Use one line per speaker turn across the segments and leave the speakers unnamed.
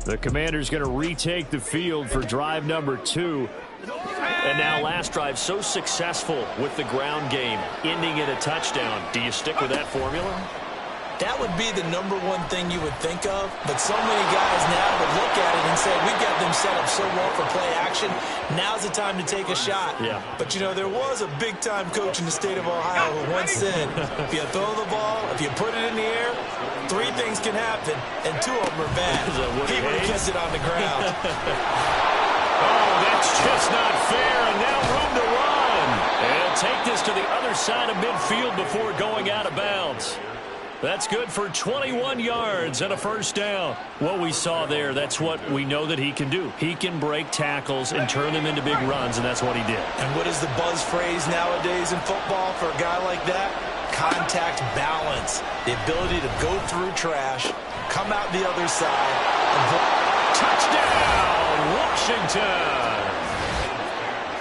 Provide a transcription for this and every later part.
The Commanders going to retake the field for drive number 2.
And now last drive so successful with the ground game, ending in a touchdown. Do you stick with that formula?
That would be the #1 thing you would think of, but so many guys now would look at it and say, we've got them set up so well for play action. Now's the time to take a shot.
Yeah.
But, you know, there was a big-time coach in the state of Ohio who once said, if you throw the ball, if you put it in the air, 3 things can happen, and 2 of them are bad. He would have kept it on the ground.
Oh, that's just not fair, and now room to run. And take this to the other side of midfield before going out of bounds. That's good for 21 yards and a first down. What we saw there, that's what we know that he can do. He can break tackles and turn them into big runs, and that's what he did.
And what is the buzz phrase nowadays in football for a guy like that? Contact balance. The ability to go through trash, come out the other side.
Touchdown, Washington.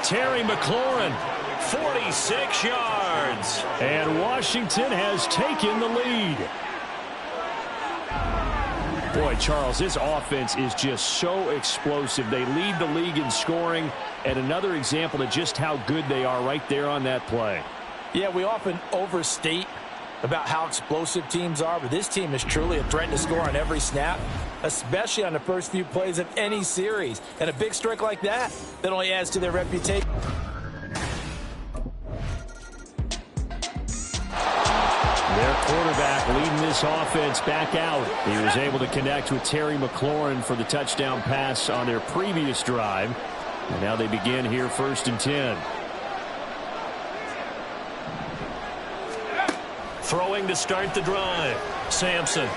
Terry McLaurin, 46 yards. And Washington has taken the lead. Boy, Charles, this offense is just so explosive. They lead the league in scoring, and another example of just how good they are right there on that play.
Yeah, we often overstate about how explosive teams are, but this team is truly a threat to score on every snap, especially on the first few plays of any series. And a big strike like that only adds to their reputation.
Their quarterback leading this offense back out. He was able to connect with Terry McLaurin for the touchdown pass on their previous drive. And now they begin here 1st and 10. Throwing to start the drive. Sampson.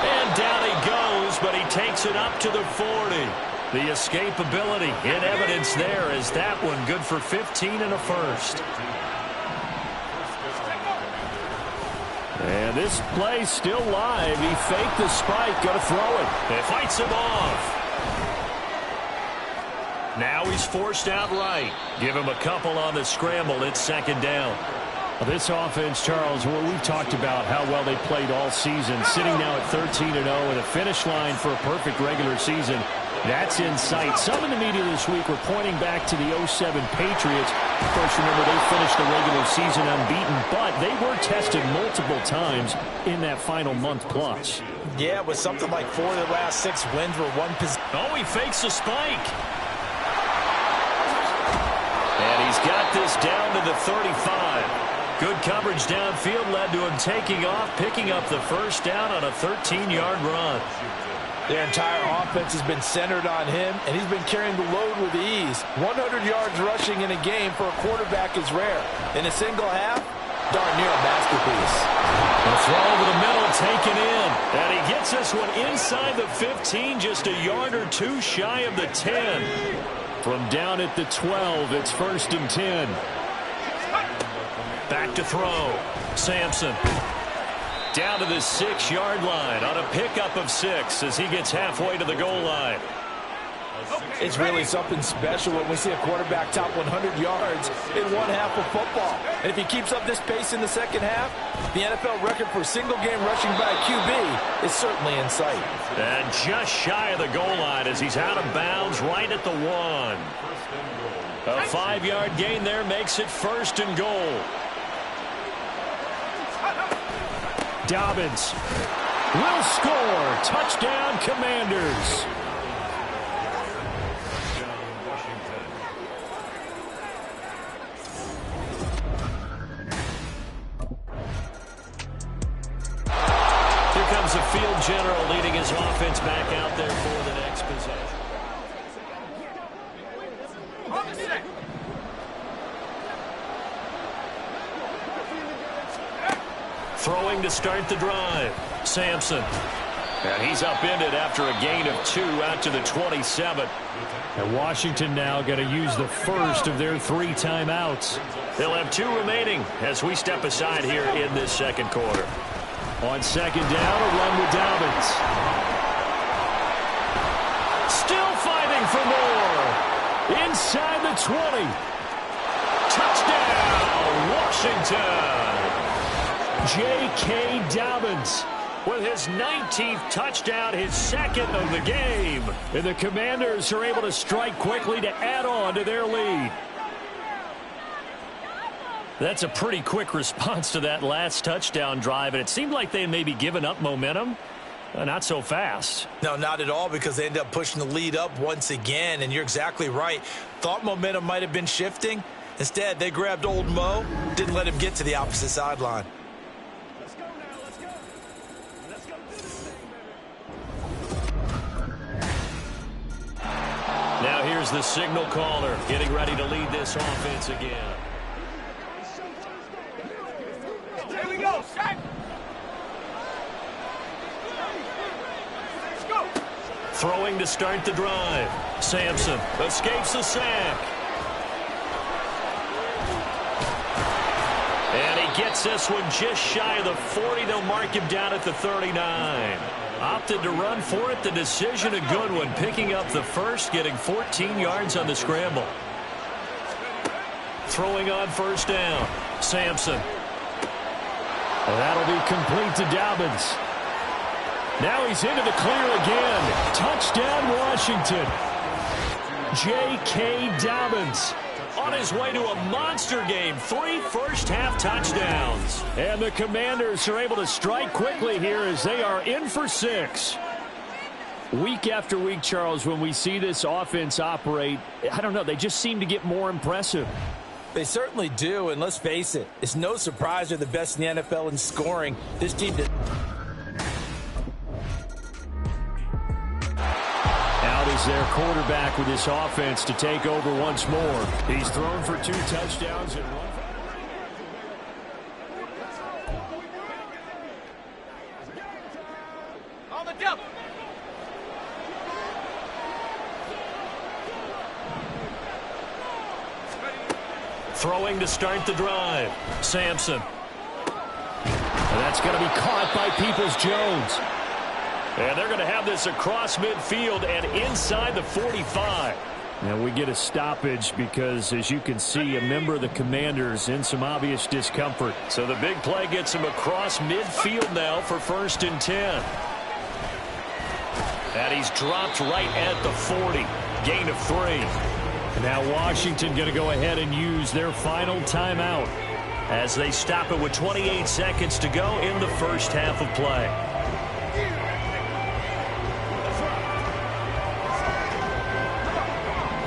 And down he goes, but he takes it up to the 40. The escapability in evidence there is that one good for 15 and a first. And this play still live. He faked the spike, going to throw it. It fights him off. Now he's forced out right. Give him a couple on the scramble. It's 2nd down. Well, this offense, Charles, well, we've talked about how well they played all season. Sitting now at 13-0 and a finish line for a perfect regular season. That's in sight. Some in the media this week were pointing back to the 07 Patriots. Of course, remember, they finished the regular season unbeaten, but they were tested multiple times in that final month plus.
Yeah, it was something like 4 of their last 6 wins were one possession.
Oh, he fakes a spike. And he's got this down to the 35. Good coverage downfield led to him taking off, picking up the first down on a 13-yard run.
Their entire offense has been centered on him, and he's been carrying the load with ease. 100 yards rushing in a game for a quarterback is rare. In a single half, darn near a masterpiece.
A throw over the middle taken in. And he gets this one inside the 15, just a yard or 2 shy of the 10. From down at the 12, it's 1st and 10. Back to throw. Sampson. Down to the 6-yard line on a pickup of 6 as he gets halfway to the goal line.
It's really something special when we see a quarterback top 100 yards in one half of football. And if he keeps up this pace in the second half, the NFL record for single-game rushing by a QB is certainly in sight.
And just shy of the goal line as he's out of bounds right at the 1. A 5-yard gain there makes it 1st and goal. Dobbins will score. Touchdown, Commanders. Here comes the field general leading his offense back out there for the next possession. Throwing to start the drive. Sampson. And he's upended after a gain of 2 out to the 27. And Washington now going to use the first of their 3 timeouts. They'll have 2 remaining as we step aside here in this second quarter. On 2nd down, a run with Dobbins. Still fighting for more. Inside the 20. Touchdown, Washington. J.K. Dobbins with his 19th touchdown, his second of the game. And the Commanders are able to strike quickly to add on to their lead. That's a pretty quick response to that last touchdown drive, and it seemed like they had maybe given up momentum. Not so fast.
No, not at all, because they ended up pushing the lead up once again, and you're exactly right. Thought momentum might have been shifting. Instead, they grabbed old Mo, didn't let him get to the opposite sideline.
Let's go now, let's go. Let's go do this thing, baby.
Now here's the signal caller getting ready to lead this offense again.
Here we go, sack. Let's go.
Throwing to start the drive. Sampson escapes the sack. And he gets this one just shy of the 40. They'll mark him down at the 39. Opted to run for it. The decision a good one. Picking up the first, getting 14 yards on the scramble. Throwing on first down. Sampson.
Well, that'll be complete to Dobbins. Now he's into the clear again. Touchdown, Washington. J.K. Dobbins on his way to a monster game. 3 first-half touchdowns. And the Commanders are able to strike quickly here as they are in for 6. Week after week, Charles, when we see this offense operate, I don't know, they just seem to get more impressive.
They certainly do, and let's face it, it's no surprise they're the best in the NFL in scoring. This team did.
Out is their quarterback with this offense to take over once more. He's thrown for 2 touchdowns and 1.
On the double.
Throwing to start the drive. Sampson.
And that's going to be caught by Peoples-Jones. And they're going to have this across midfield and inside the 45. Now we get a stoppage because, as you can see, a member of the Commanders in some obvious discomfort.
So the big play gets him across midfield now for 1st and 10. And he's dropped right at the 40. Gain of 3.
Now Washington going to go ahead and use their final timeout
as they stop it with 28 seconds to go in the first half of play.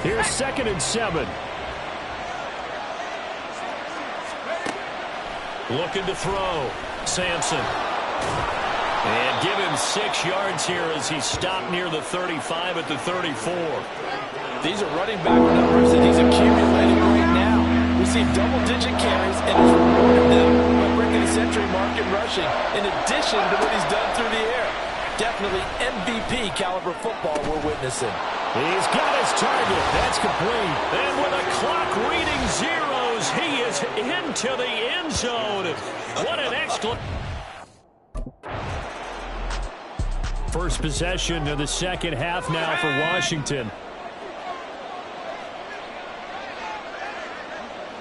Here's 2nd and 7.
Looking to throw. Sampson. And give him 6 yards here as he stopped near the 35 at the 34.
These are running back numbers that he's accumulating right now. We see double-digit carries, and he's rewarded them by breaking the century mark in rushing, in addition to what he's done through the air. Definitely MVP caliber football we're witnessing.
He's got his target. That's complete.
And with the clock reading zeros, he is into the end zone. What an excellent...
First possession of the second half now for Washington.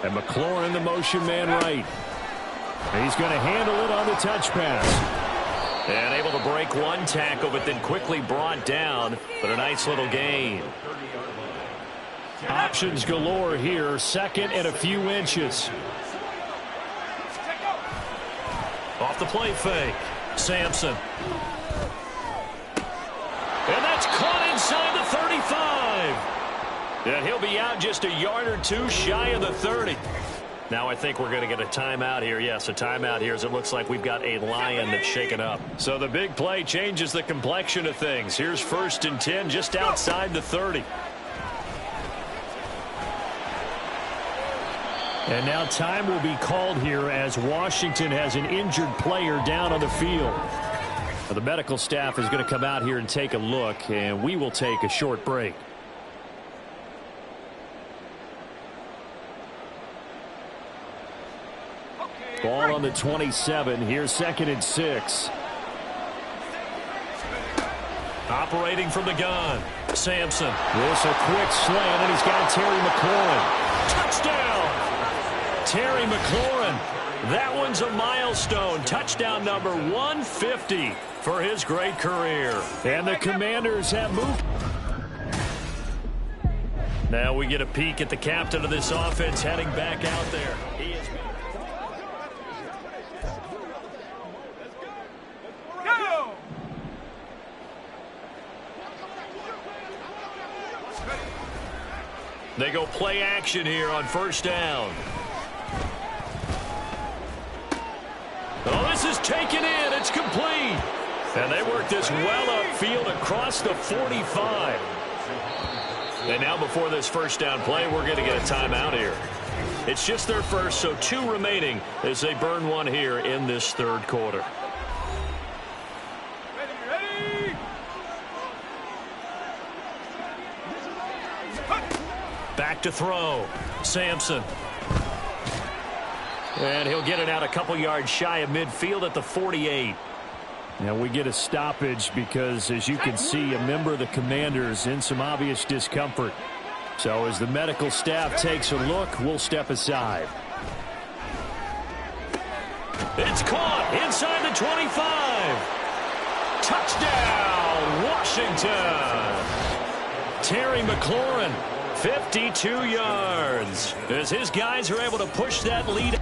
And McLaurin, the motion man right. He's going to handle it on the touch pass.
And able to break one tackle, but then quickly brought down. But a nice little gain.
Options galore here. 2nd and a few inches.
Off the play fake. Sampson. And that's caught inside the 35. And he'll be out just a yard or 2 shy of the 30. Now I think we're going to get a timeout here. Yes, a timeout here as it looks like we've got a lion that's shaken up.
So the big play changes the complexion of things. Here's 1st and 10 just outside the 30. And now time will be called here as Washington has an injured player down on the field. The medical staff is going to come out here and take a look, and we will take a short break. Ball on the 27. Here's 2nd and 6.
Operating from the gun. Sampson.
This a quick slant, and he's got Terry McLaurin.
Touchdown!
Terry McLaurin
That one's a milestone. Touchdown number 150 for his great career.
And the Commanders have moved.
Now we get a peek at the captain of this offense heading back out there. He is...
Go!
They go play action here on first down. Oh, this is taken in. It's complete. And they work this well upfield across the 45. And now before this first down play, we're going to get a timeout here. It's just their first, so 2 remaining as they burn one here in this third quarter.
Ready!
Back to throw. Sampson. And he'll get it out a couple yards shy of midfield at the 48.
Now we get a stoppage because, as you can see, a member of the Commanders in some obvious discomfort. So as the medical staff takes a look, we'll step aside.
It's caught inside the 25. Touchdown, Washington. Terry McLaurin, 52 yards. As his guys are able to push that lead.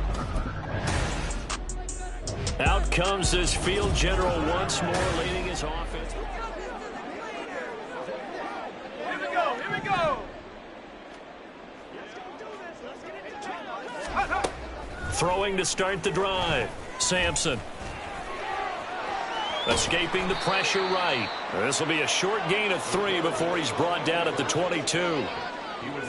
Out comes this field general once more, leading his offense.
Here we go! Here we go!
Throwing to start the drive. Sampson. Escaping the pressure right. This will be a short gain of 3 before he's brought down at the 22.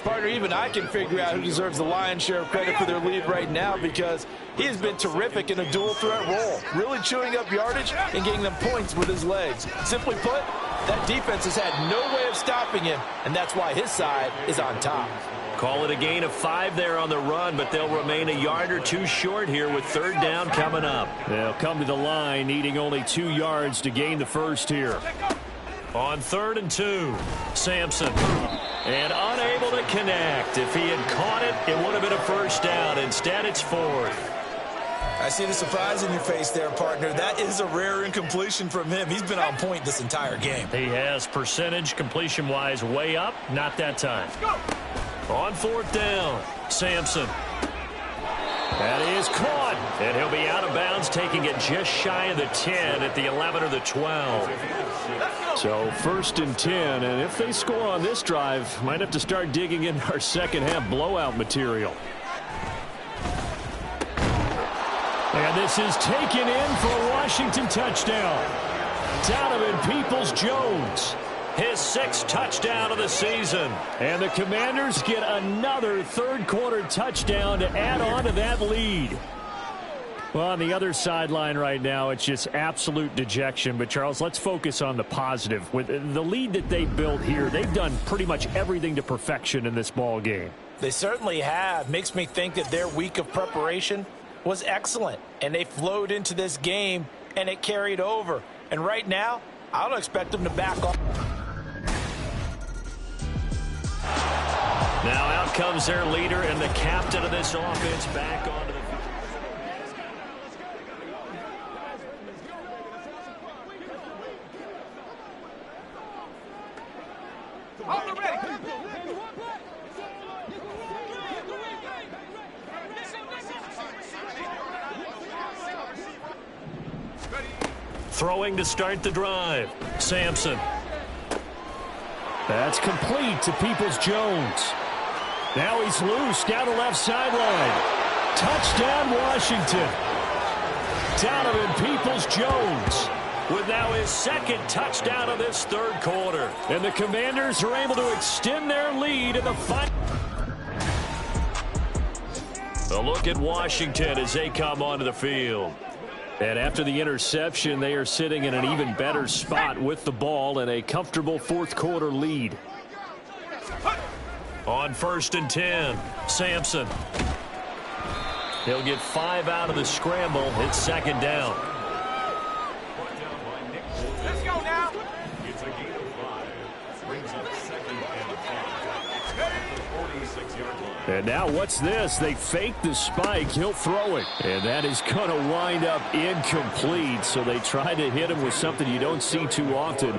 Partner, even I can figure out who deserves the lion's share of credit for their lead right now, because he has been terrific in a dual threat role, really chewing up yardage and getting them points with his legs. Simply put, that defense has had no way of stopping him, and that's why his side is on top.
Call it a gain of 5 there on the run, but they'll remain a yard or 2 short here with third down coming up.
They'll come to the line needing only 2 yards to gain the first here.
On 3rd and 2, Sampson. And unable to connect. If he had caught it, it would have been a first down. Instead, it's 4th.
I see the surprise in your face there, partner. That is a rare incompletion from him. He's been on point this entire game.
He has percentage completion-wise way up. Not that time. On 4th down, Sampson. That is caught. And he'll be out of bounds, taking it just shy of the 10 at the 11 or the 12.
So 1st and 10, and if they score on this drive, might have to start digging in our second half blowout material. And this is taken in for a Washington touchdown. Donovan Peoples-Jones.
His 6th touchdown of the season.
And the Commanders get another third quarter touchdown to add on to that lead. Well, on the other sideline right now, it's just absolute dejection. But, Charles, let's focus on the positive. With the lead that they built here, they've done pretty much everything to perfection in this ball game.
They certainly have. Makes me think that their week of preparation was excellent. And they flowed into this game, and it carried over. And right now, I don't expect them to back off.
Now out comes their leader and the captain of this offense back onto the field. Throwing to start the drive. Sampson.
That's complete to Peoples-Jones. Now he's loose down the left sideline. Touchdown, Washington. Donovan Peoples-Jones with now his 2nd touchdown of this third quarter. And the Commanders are able to extend their lead in the final.
A look at Washington as they come onto the field.
And after the interception, they are sitting in an even better spot with the ball and a comfortable fourth quarter lead.
On 1st and 10, Sampson. He'll get 5 out of the scramble. It's 2nd down.
Let's go now.
It's a gain of 5. Brings up 2nd and 5. 46-yard line.
And now what's this? They fake the spike. He'll throw it. And that is going to wind up incomplete. So they try to hit him with something you don't see too often,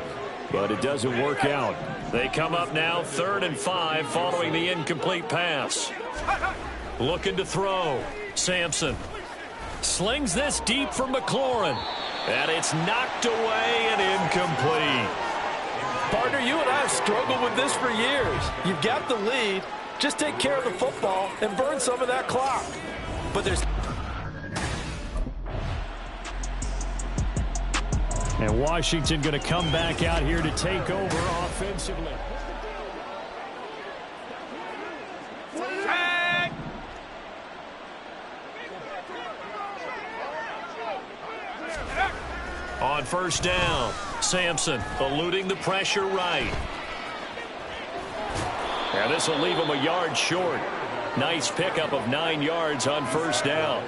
but it doesn't work out.
They come up now 3rd and 5 following the incomplete pass. Looking to throw. Sampson slings this deep from McLaurin. And it's knocked away and incomplete.
Partner, you and I have struggled with this for years. You've got the lead. Just take care of the football and burn some of that clock. But there's...
And Washington going to come back out here to take over offensively.
On 1st down, Sampson eluding the pressure right. And this will leave him a yard short. Nice pickup of 9 yards on 1st down.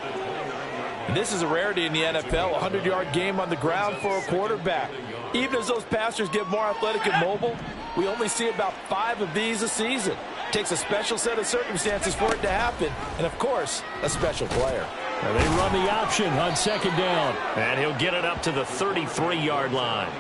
And this is a rarity in the NFL, a 100-yard game on the ground for a quarterback. Even as those passers get more athletic and mobile, we only see about 5 of these a season. It takes a special set of circumstances for it to happen, and of course, a special player.
Now they run the option on 2nd down.
And he'll get it up to the 33-yard line.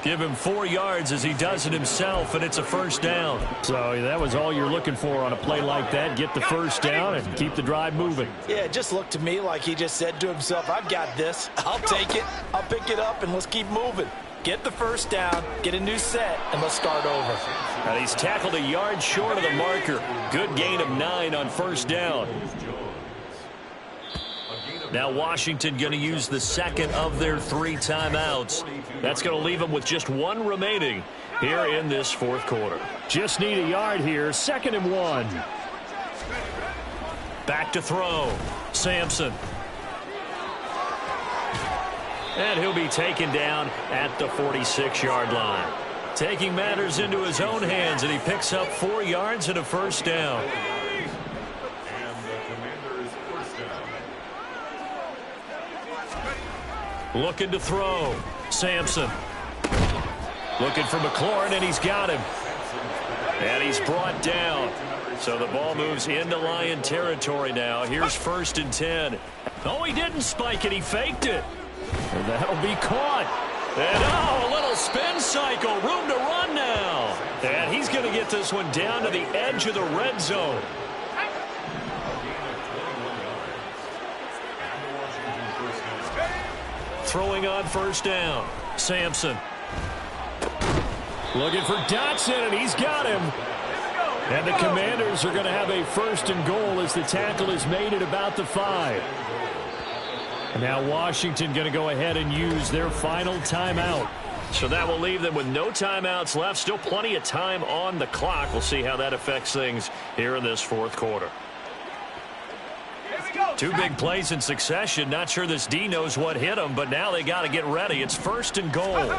Give him 4 yards as he does it himself, and it's a 1st down.
So that was all you're looking for on a play like that. Get the 1st down and keep the drive moving.
Yeah, it just looked to me like he just said to himself, I've got this. I'll take it. I'll pick it up, and let's keep moving. Get the 1st down, get a new set, and let's start over.
And he's tackled a yard short of the marker. Good gain of 9 on 1st down. Now Washington going to use the 2nd of their 3 timeouts. That's going to leave them with just 1 remaining here in this 4th quarter.
Just need a yard here. 2nd and 1.
Back to throw. Sampson. And he'll be taken down at the 46-yard line. Taking matters into his own hands, and he picks up 4 yards and a 1st down. Looking to throw. Sampson. Looking for McLaurin, and he's got him. And he's brought down. So the ball moves into Lion territory now. Here's 1st and 10. Oh, he didn't spike it. He faked it.
And that'll be caught.
And, a little spin cycle. Room to run now. And he's going to get this one down to the edge of the red zone. Throwing on 1st down. Sampson.
Looking for Dotson, and he's got him. And the Commanders are going to have a 1st and goal as the tackle is made at about the 5. And now Washington going to go ahead and use their final timeout.
So that will leave them with no timeouts left. Still plenty of time on the clock. We'll see how that affects things here in this 4th quarter. 2 big plays in succession. Not sure this D knows what hit him, but now they got to get ready. It's 1st and goal.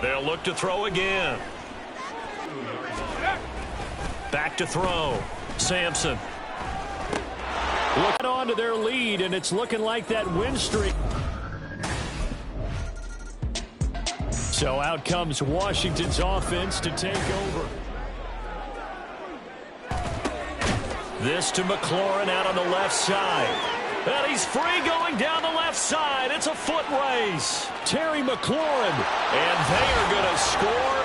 They'll look to throw again. Back to throw. Sampson.
Looking on to their lead, and it's looking like that win streak. So out comes Washington's offense to take over. This to McLaurin out on the left side. And he's free going down the left side. It's a foot race. Terry McLaurin.
And they are going to score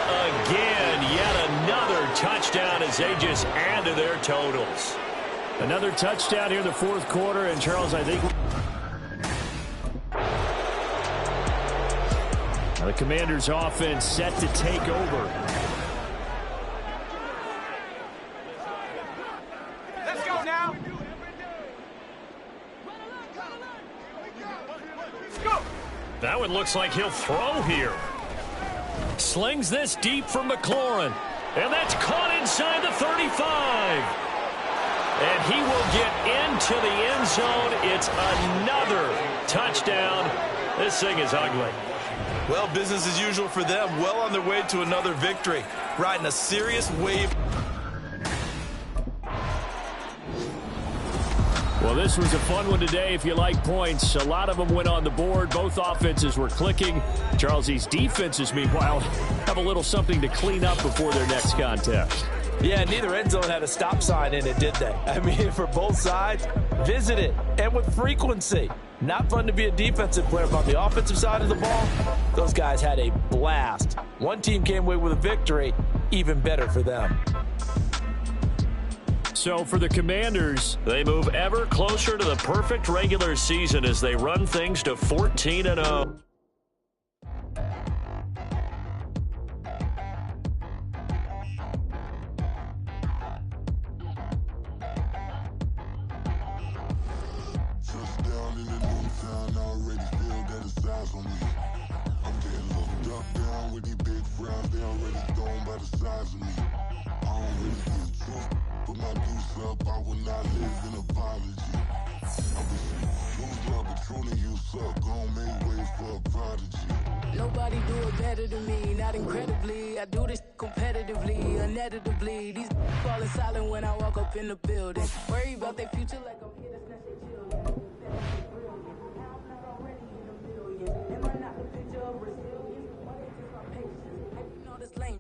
again. Yet another touchdown as they just add to their totals.
Another touchdown here in the 4th quarter. And, Charles, I think the Commanders' offense set to take over.
That one looks like he'll throw here. Slings this deep from McLaurin. And that's caught inside the 35. And he will get into the end zone. It's another touchdown. This thing is ugly.
Well, business as usual for them. Well on their way to another victory. Riding a serious wave.
Well, this was a fun one today if you like points. A lot of them went on the board. Both offenses were clicking. Charles, these defenses, meanwhile, have a little something to clean up before their next contest.
Yeah, neither end zone had a stop sign in it, did they? I mean, for both sides, visit it, and with frequency. Not fun to be a defensive player, but on the offensive side of the ball, those guys had a blast. One team came away with a victory, even better for them.
So for the Commanders,
they move ever closer to the perfect regular season as they run things to 14-0.
Nobody do it better than me, not incredibly. I do this competitively, uneditably. These falling silent when I walk up in the building. Worry about their future like I'm here to snatch their children. I'm not already in a million. Am I not the picture of resilience? Why they just my patience? Acting all this lame.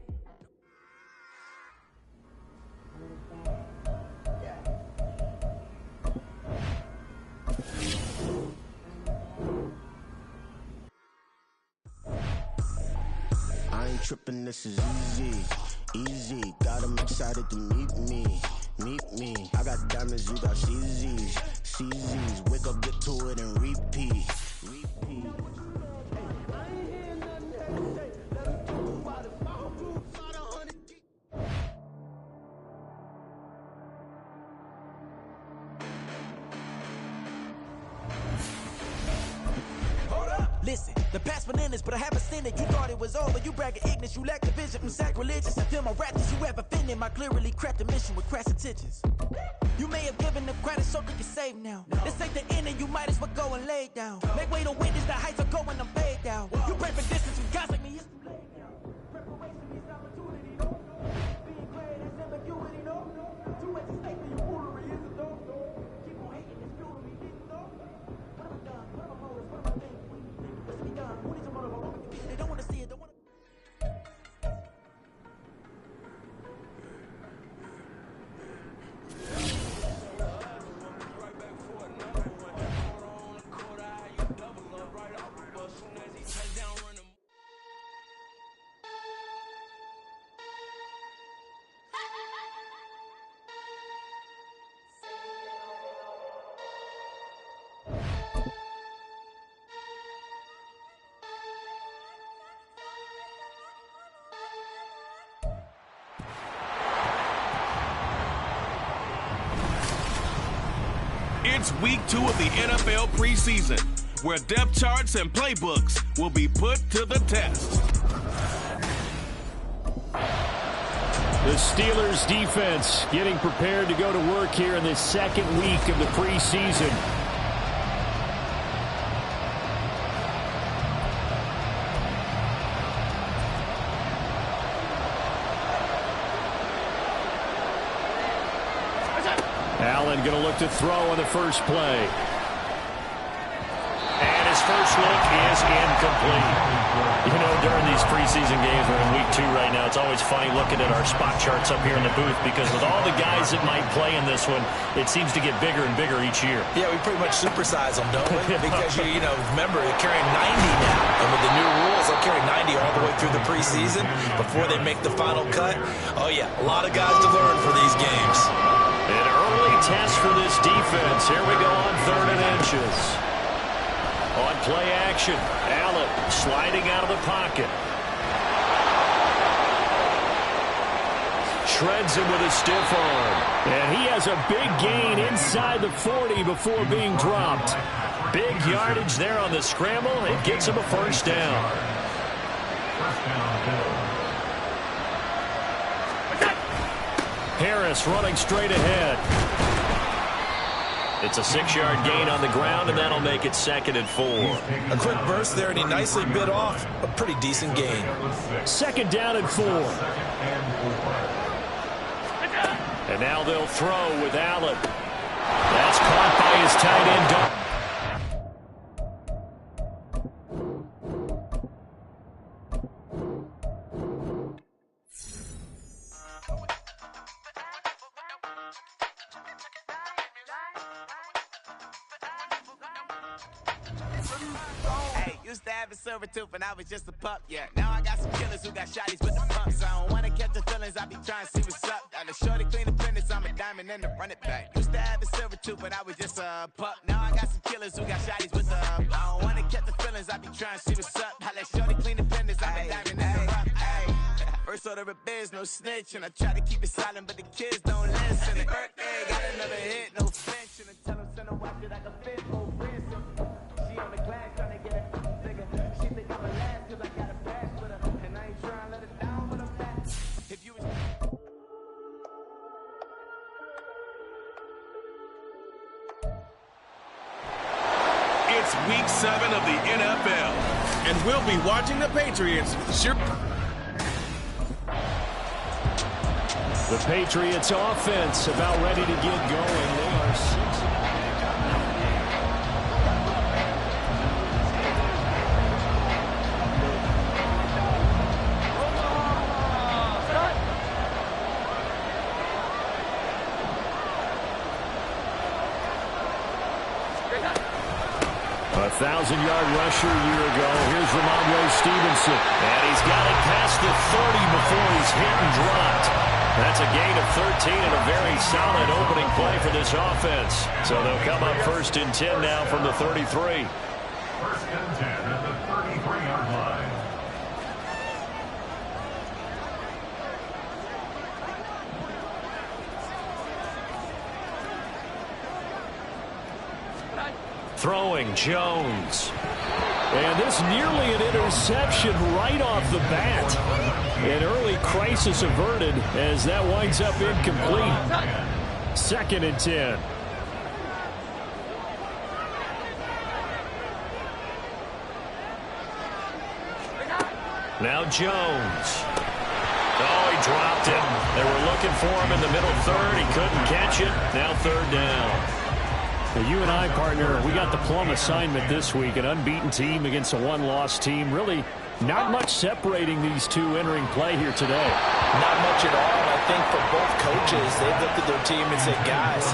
I ain't tripping, this is easy, easy. Got 'em excited to meet me. I got diamonds, you got CZs. Wake up, get to it, and repeat.
Listen, the past bananas, but I haven't seen it. You thought it was over, you bragging ignorance, you lack the vision from sacrilegious. I feel my raptors, you have offended my clearly crafted mission with crass intentions. You may have given them credit so they can save now. This ain't the end and you might as well go and lay down. Make way to witness the heights are going, I'm paid down. You pray for distance with guys like me, it's too late now. Preparation means opportunity, no. Being great, that's ambiguity, no. Too much at stake for your foolery, is it, no? Keep on hating, it's fuel to me, didn't know. What have I done? What am I motives? What am I thinking? What's to be done? Who needs a motive? They don't want to see it, don't want to.
It's week 2 of the NFL preseason, where depth charts and playbooks will be put to the test.
the Steelers defense getting prepared to go to work here in the second week of the preseason. Allen going to look to throw on the first play.
And his first look is incomplete. You know, during these preseason games, we're in week 2 right now, it's always funny looking at our spot charts up here in the booth because with all the guys that might play in this one, it seems to get bigger and bigger each year.
Yeah, we pretty much supersize them, don't we? Because, you know, remember, they're carrying 90 now. And with the new rules, they'll carry 90 all the way through the preseason before they make the final cut. Oh, yeah, a lot of guys to learn for these games.
An early test for this defense. Here we go on 3rd and inches. On play action, Allen sliding out of the pocket. Shreds him with a stiff arm.
And he has a big gain inside the 40 before being dropped.
Big yardage there on the scramble. It gets him a first down.
Harris running straight ahead.
It's a 6-yard gain on the ground, and that'll make it 2nd and 4.
A quick burst there, and he nicely bit off a pretty decent gain.
2nd down and 4.
And now they'll throw with Allen. That's caught by his tight end.
Used to have a silver tooth and I was just a pup, yeah. Now I got some killers who got shotties with the pumps. I don't wanna catch the feelings, I be trying to see what's up. Got a shorty clean the fitness, I'm a diamond and to run it back. Used to have a silver tooth, but I was just a pup. Now I got some killers who got shotties with the I don't wanna catch the feelings, I be trying to see what's up. I let shorty clean the fitness, I'm a diamond and to run it. First order of biz, no snitch, and I try to keep it silent, but the kids don't listen. Birthday, got another hit, no flinch, and I tell them send her watch it like a fit, no ransom. She on the glass trying to get it bigger. She think I'm a last cause I got a pass with her, and I ain't trying to let it down, but I'm back. If you
It's week 7 of the NFL, and we'll be watching the Patriots.
The Patriots offense about ready to get going. They are 6. A 1,000-yard rusher a year ago. Here's Ramondre Stevenson. And he's got it past the 30 before he's hit and dropped. That's a gain of 13 and a very solid opening play for this offense. So they'll come up 1st and 10 now from the 33.
1st and 10 at the 33-yard line.
Throwing Jones. And this nearly an interception right off the bat. An early crisis averted as that winds up incomplete. 2nd and 10. Now Jones. Oh, he dropped it. They were looking for him in the middle third. He couldn't catch it. Now 3rd down. You and I, partner, we got the plum assignment this week. An unbeaten team against a one-loss team. Really not much separating these two entering play here today.
Not much at all. I think for both coaches, they've looked at their team and said, guys,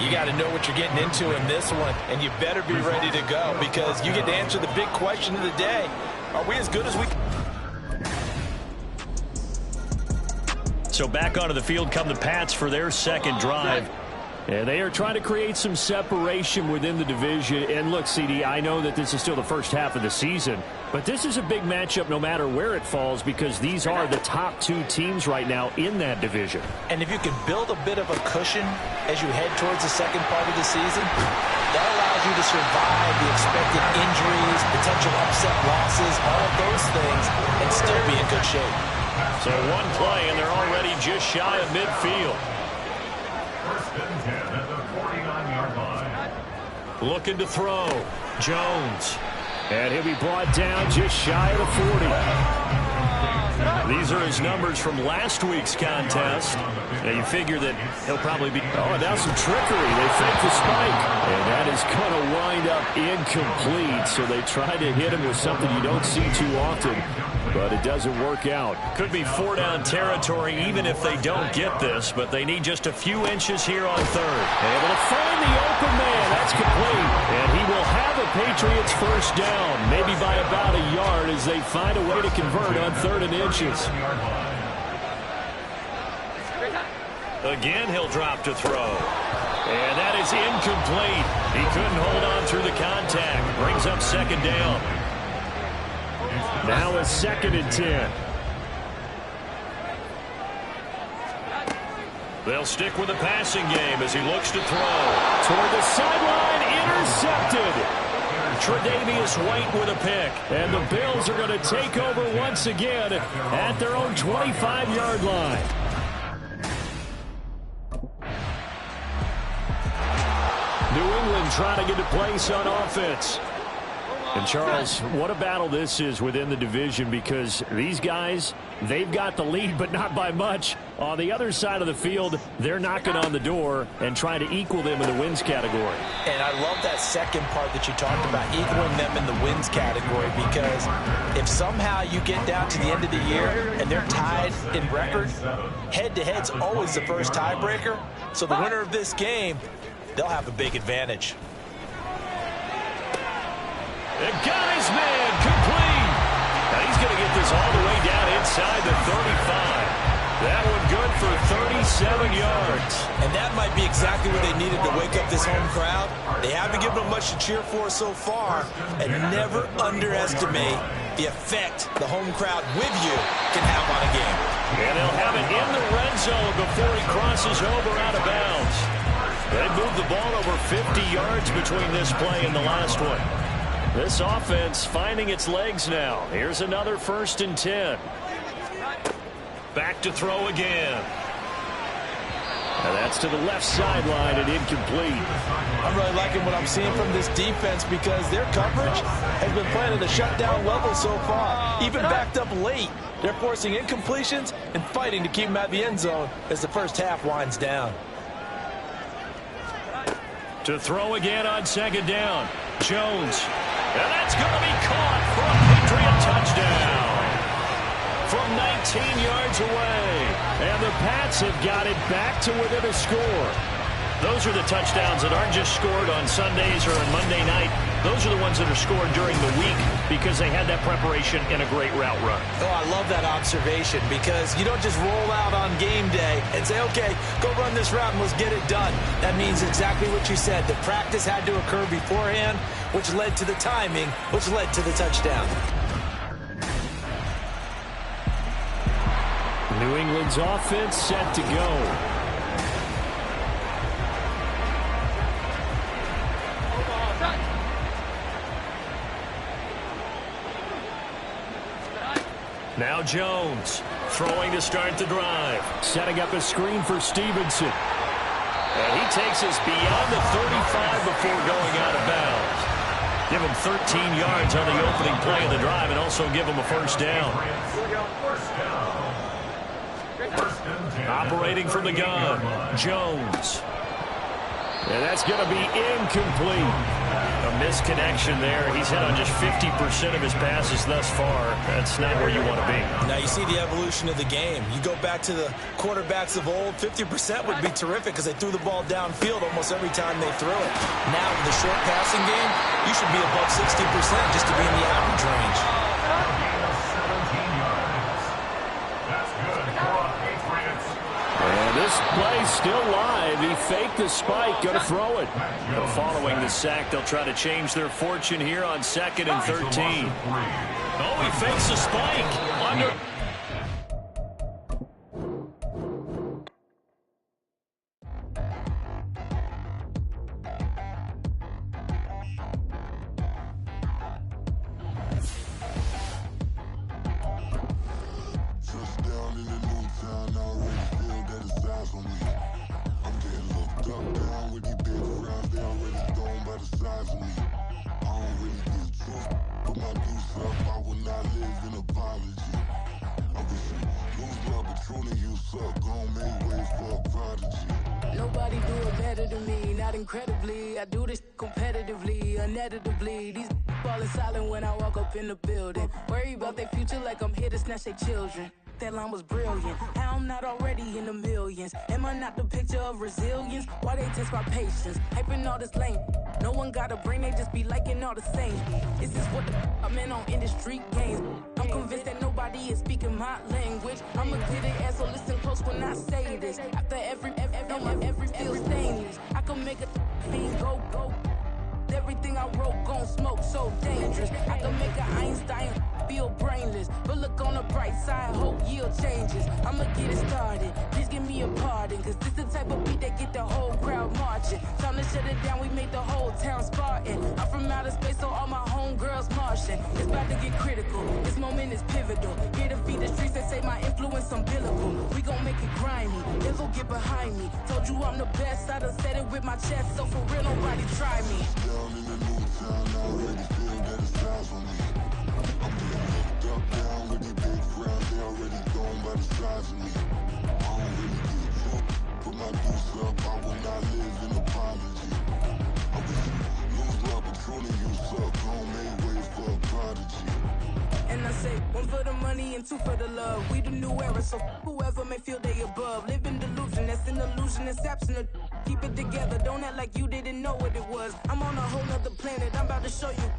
you got to know what you're getting into in this one, and you better be ready to go because you get to answer the big question of the day. Are we as good as we can?
So back onto the field come the Pats for their 2nd drive. And they are trying to create some separation within the division. And look, CD, I know that this is still the first half of the season, but this is a big matchup no matter where it falls because these are the top 2 teams right now in that division.
And if you can build a bit of a cushion as you head towards the second part of the season, that allows you to survive the expected injuries, potential upset losses, all of those things, and still be in good shape.
So one play, and they're already just shy of midfield.
1st and 10 at the 49-yard line.
Looking to throw. Jones. And he'll be brought down just shy of the 40. These are his numbers from last week's contest. Now you figure that he'll probably be... Oh, and now some trickery. They fake the spike. And that is going to wind up incomplete. So they try to hit him with something you don't see too often. But it doesn't work out. Could be 4-down territory even if they don't get this, but they need just a few inches here on 3rd. Able to find the open man. That's complete. And he will have a Patriots 1st down, maybe by about a yard as they find a way to convert on 3rd and inches. Again, he'll drop to throw. And that is incomplete. He couldn't hold on through the contact. Brings up 2nd down. Now a 2nd and 10. They'll stick with the passing game as he looks to throw. Toward the sideline, intercepted. Tre'Davious White with a pick. And the Bills are going to take over once again at their own 25-yard line. New England trying to get a place on offense. And, Charles, what a battle this is within the division because these guys, they've got the lead, but not by much. On the other side of the field, they're knocking on the door and trying to equal them in the wins category.
And I love that second part that you talked about, equaling them in the wins category, because if somehow you get down to the end of the year and they're tied in record, head-to-head's always the first tiebreaker. So the winner of this game, they'll have a big advantage.
And got his man complete. Now he's going to get this all the way down inside the 35. That one good for 37 yards.
And that might be exactly what they needed to wake up this home crowd. They haven't given them much to cheer for so far. And never underestimate the effect the home crowd with you can have on a game.
And they'll have it in the red zone before he crosses over out of bounds. They moved the ball over 50 yards between this play and the last one. This offense finding its legs now. Here's another 1st and 10. Back to throw again. And that's to the left sideline and incomplete.
I'm really liking what I'm seeing from this defense because their coverage has been playing at a shutdown level so far. Even backed up late, they're forcing incompletions and fighting to keep them at the end zone as the first half winds down.
To throw again on 2nd down. Jones. And that's going to be caught for a Patriot touchdown. From 19 yards away. And the Pats have got it back to within a score. Those are the touchdowns that aren't just scored on Sundays or on Monday night. Those are the ones that are scored during the week because they had that preparation and a great route run.
Oh, I love that observation because you don't just roll out on game day and say, okay, go run this route and let's get it done. That means exactly what you said. The practice had to occur beforehand, which led to the timing, which led to the touchdown.
New England's offense set to go. Now Jones throwing to start the drive. Setting up a screen for Stevenson. And he takes us beyond the 35 before going out of bounds. Give him 13 yards on the opening play of the drive and also give him a 1st down. Operating from the gun, Jones. And that's going to be incomplete. A misconnection there. He's hit on just 50% of his passes thus far. That's not where you want to be.
Now you see the evolution of the game. You go back to the quarterbacks of old, 50% would be terrific because they threw the ball downfield almost every time they threw it. Now with the short passing game, you should be above 60% just to be in the average range.
And this play's still live. He faked the spike, going to throw it. But following the sack, they'll try to change their fortune here on 2nd and 13. Oh, he fakes the spike. Under.
Nobody do it better than me, not incredibly. I do this competitively, uneditably. These falling silent when I walk up in the building. Worry about their future like I'm here to snatch their children. That line was brilliant. How I'm not already in the millions. Am I not the picture of resilience? Why they test my patience? Hyping all this lame. No one got a brain, they just be liking all the same. This is what I'm in on industry games. I'm convinced that nobody is speaking my language. I'ma get it ass, so listen close when I say this. After every feel stainless. I can make a thing go. Everything I wrote gon' smoke, so dangerous. I can make an Einstein feel brainless. But look on the bright side, hope yield changes. I'ma get it started, please give me a pardon. Cause this the type of beat that get the whole crowd marching. Time to shut it down, we make the whole town Spartan. I'm from outer space, so all my homegirls Martian. It's about to get critical, this moment is pivotal. Here to feed the streets that say my influence umbilical. We gon' make it grimy, never get behind me. Told you I'm the best, I done said it with my chest. So for real, nobody try me.
Down in the new town, I already feel that it's eyes on me. I'm getting hooked up down with these big crowds, they already gone by the size of me. I don't really get drunk, put my deuce up, I will not live in apology. I wish you lose love, but truly you suck, gon' make way for a prodigy.
And I say, one for the money and two for the love. We the new era, so whoever may feel they above. Live in delusion, that's an illusion, it's absent. Keep it together, don't act like you didn't know what it was. I'm on a whole nother planet, I'm about to show you.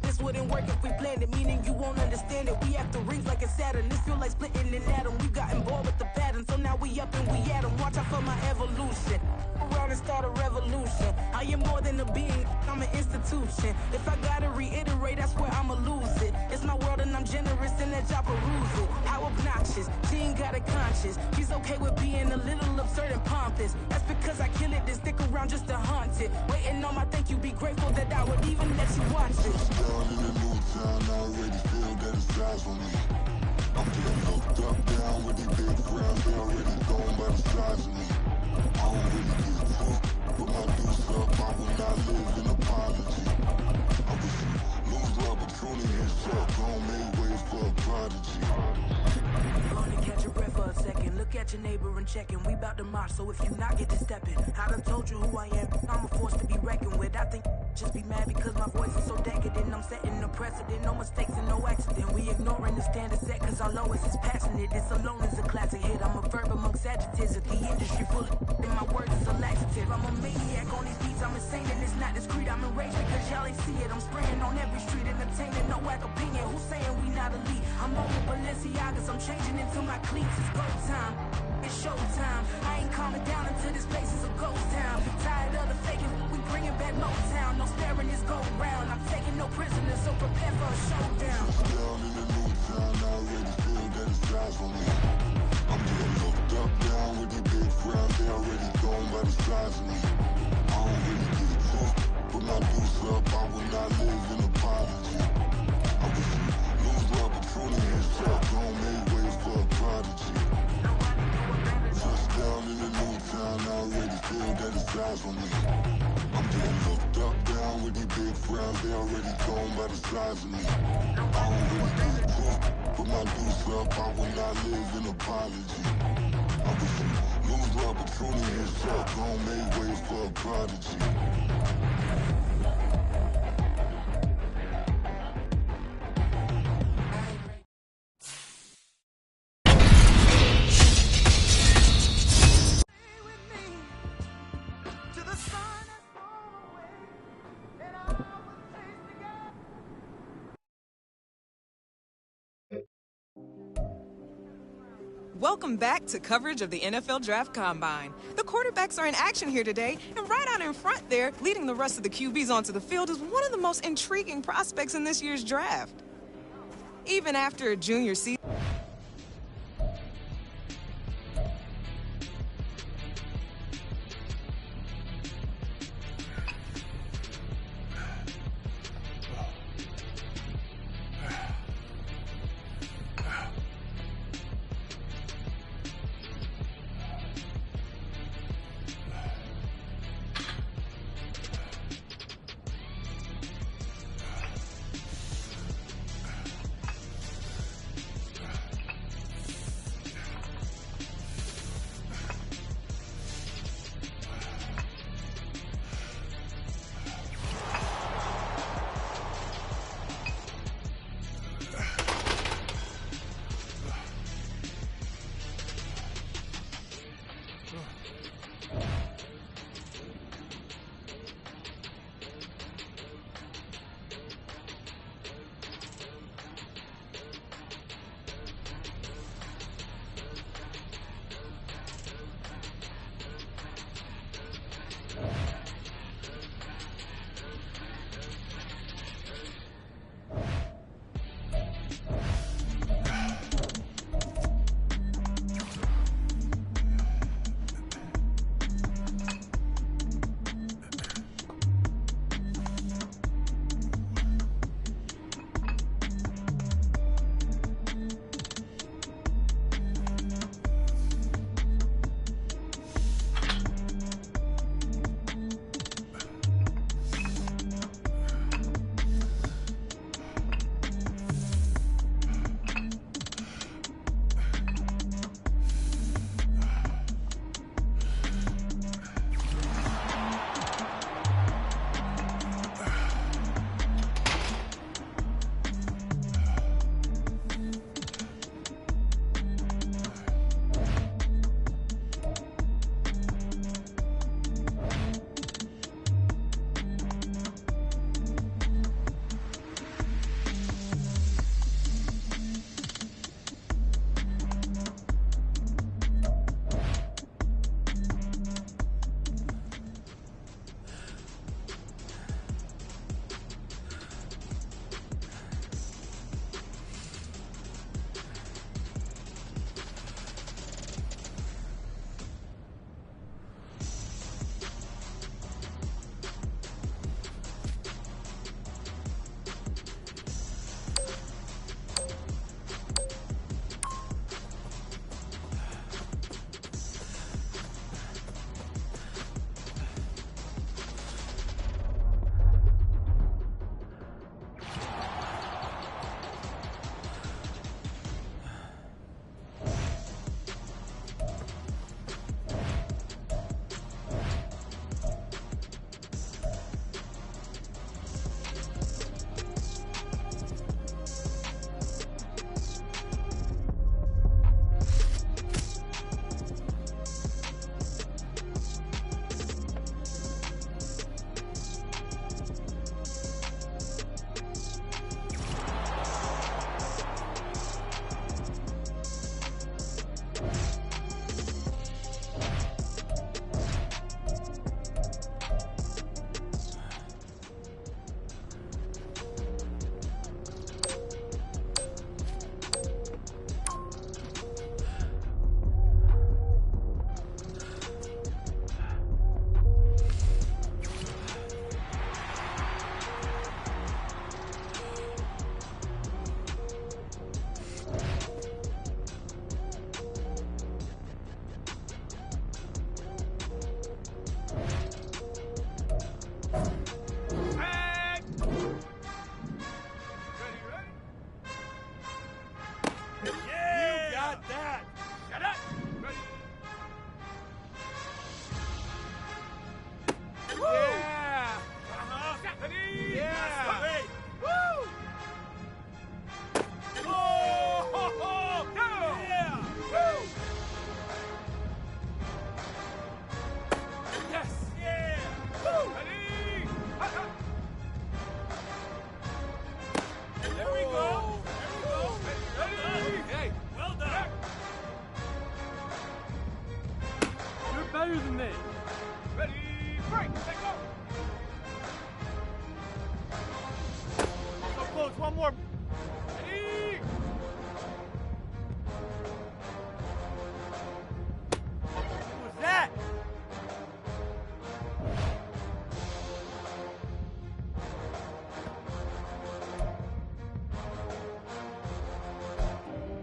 This this wouldn't work if we planned it, meaning you won't understand it. We have the rings like a Saturn. This feel like splitting an atom. We've gotten bored with the pattern, so now we up and we at 'em. Watch out for my evolution. Around and start a revolution. I am more than a being, I'm an institution. If I gotta reiterate, that's where I'ma lose it. It's my world and I'm generous and that y'all peruse it. How obnoxious, she ain't got a conscience. She's okay with being a little absurd and pompous. That's because I kill it, then stick around just to haunt it. Waiting on my thank you, be grateful that I would even let you watch it.
Down in the new town, I already feel that it's time for me. I'm getting hooked up down with these big crowds, they already going by the size of me. I don't really give a fuck, put my deuce up, I will not live in apology. I wish you lose the opportunity and shut, don't make way for a prodigy.
Gonna catch your breath for a second. Look at your neighbor and check him. We bout to march, so if you not get to stepping. I done told you who I am. I'm a force to be reckoned with. I think just be mad because my voice is so decadent. I'm setting a precedent. No mistakes and no accident. We ignoring the standard set because our lowest is passionate. This alone is a classic hit. I'm a verb amongst adjectives. If the industry full of and my words is a laxative. I'm a maniac on these beats. I'm insane and it's not discreet. I'm enraged because y'all ain't see it. I'm spraying on every street, entertaining no whack opinion. Who's saying we not elite? I'm on the Balenciagas. I'm changing into my cleats. It's go time. It's showtime. I ain't calming down until this place is a ghost town. Tired of the faking, we bringing back Motown. No sparing this go round. I'm taking no prisoners, so prepare for a showdown.
Down in the new town, I already feel that it's time for me. I'm getting hooked up down with these big crowds, they already going by the size of me. I don't really give a fuck, put my deuce up, I will not live in apology. I wish you lose the opportunity and shut, don't make way for a prodigy. Down in the new town, I already feel that it's time for me. I'm getting hooked up down with these big crowds, they already going by the size of me. I don't really give a fuck, put my deuce up, I will not live in apology. I wish you lose the opportunity and shut, don't make way for a prodigy.
Welcome back to coverage of the NFL Draft Combine. The quarterbacks are in action here today, and right out in front there, leading the rest of the QBs onto the field, is one of the most intriguing prospects in this year's draft. Even after a junior season,
players in this. Ready, break, take off. So close, one more. Ready. What was that?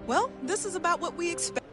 Well, this is about what we expect.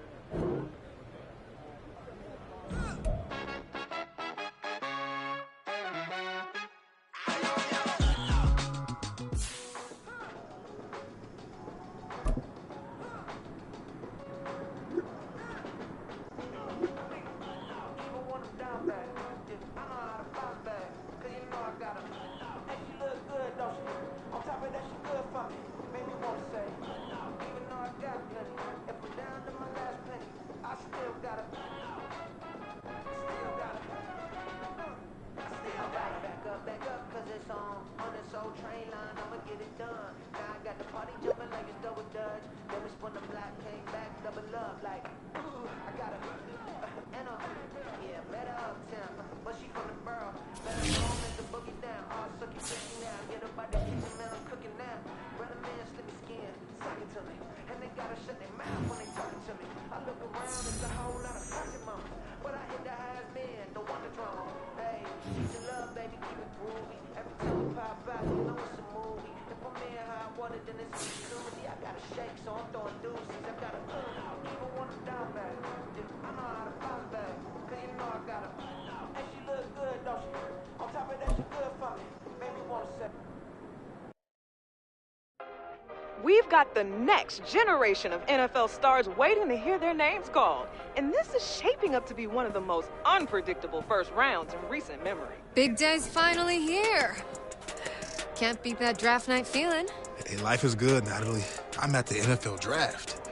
We've got the next generation of NFL stars waiting to hear their names called. And this is shaping up to be one of the most unpredictable first rounds in recent memory.
Big day's finally here. Can't beat that draft night feeling.
Hey, life is good, Natalie. I'm at the NFL draft.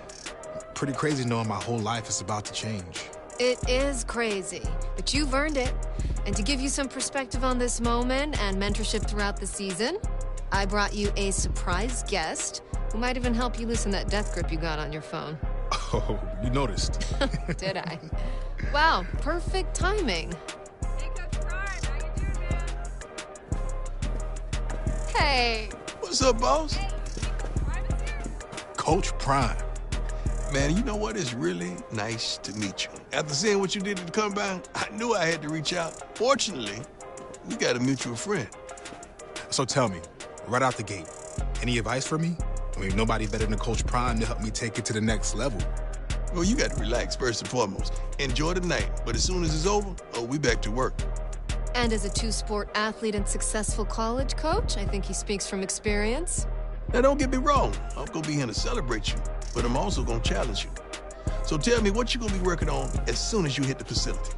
Pretty crazy knowing my whole life is about to change.
It is crazy, but you've earned it. And to give you some perspective on this moment and mentorship throughout the season, I brought you a surprise guest who might even help you loosen that death grip you got on your phone.
Oh, you noticed.
Did I? Wow, perfect timing.
Hey, Coach Prime, how you doing, man?
Hey.
What's up, boss?
Hey, Coach Prime is here?
Coach Prime.
Man, you know what? It's really nice to meet you. After seeing what you did at the combine, I knew I had to reach out. Fortunately, we got a mutual friend.
So tell me, right out the gate, any advice for me? I mean, nobody better than Coach Prime to help me take it to the next level.
Well, you got to relax first and foremost. Enjoy the night, but as soon as it's over, we back to work.
And as a two-sport athlete and successful college coach, I think he speaks from experience.
Now, don't get me wrong. I'm going to be here to celebrate you, but I'm also going to challenge you. So tell me what you're going to be working on as soon as you hit the facility.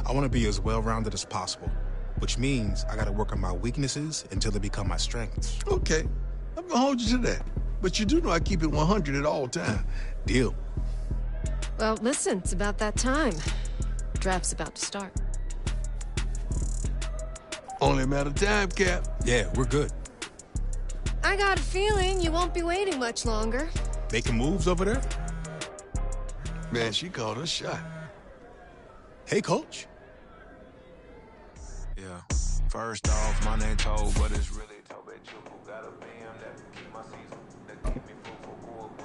I want to be as well-rounded as possible, which means I got to work on my weaknesses until they become my strengths.
Okay, I'm going to hold you to that. But you do know I keep it 100 at all times.
Deal.
Well, listen, it's about that time. Draft's about to start.
Only a matter of time, Cap.
Yeah, we're good.
I got a feeling you won't be waiting much longer.
Making moves over there?
Man, she called her shot.
Hey, Coach.
Yeah. First off, my name told, but it's really Tobe Chuku. Got a BM that keep my season, that keep me full for good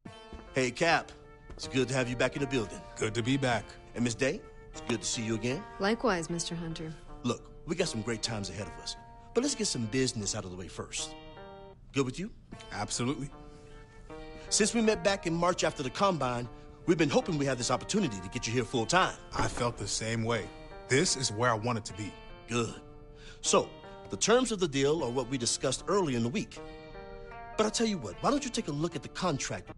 win.
Hey, Cap. It's good to have you back in the building.
Good to be back.
And Miss Day, it's good to see you again.
Likewise, Mr. Hunter.
Look, we got some great times ahead of us, but let's get some business out of the way first. Good with you?
Absolutely.
Since we met back in March after the Combine, we've been hoping we had this opportunity to get you here full time.
I felt the same way. This is where I wanted to be.
Good. So, the terms of the deal are what we discussed earlier in the week. But I'll tell you what, why don't you take a look at the contract?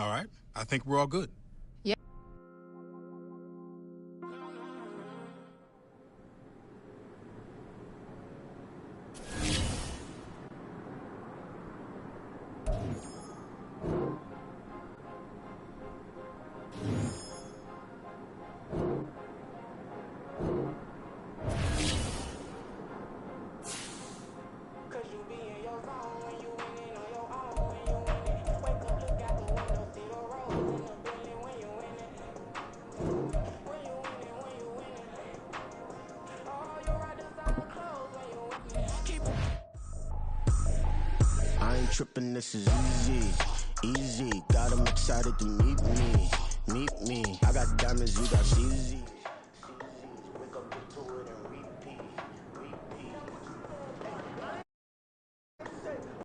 All right. I think we're all good.
Yeah.
I ain't tripping, this is easy, easy. Got 'em excited to meet me. I got diamonds, you got CZ.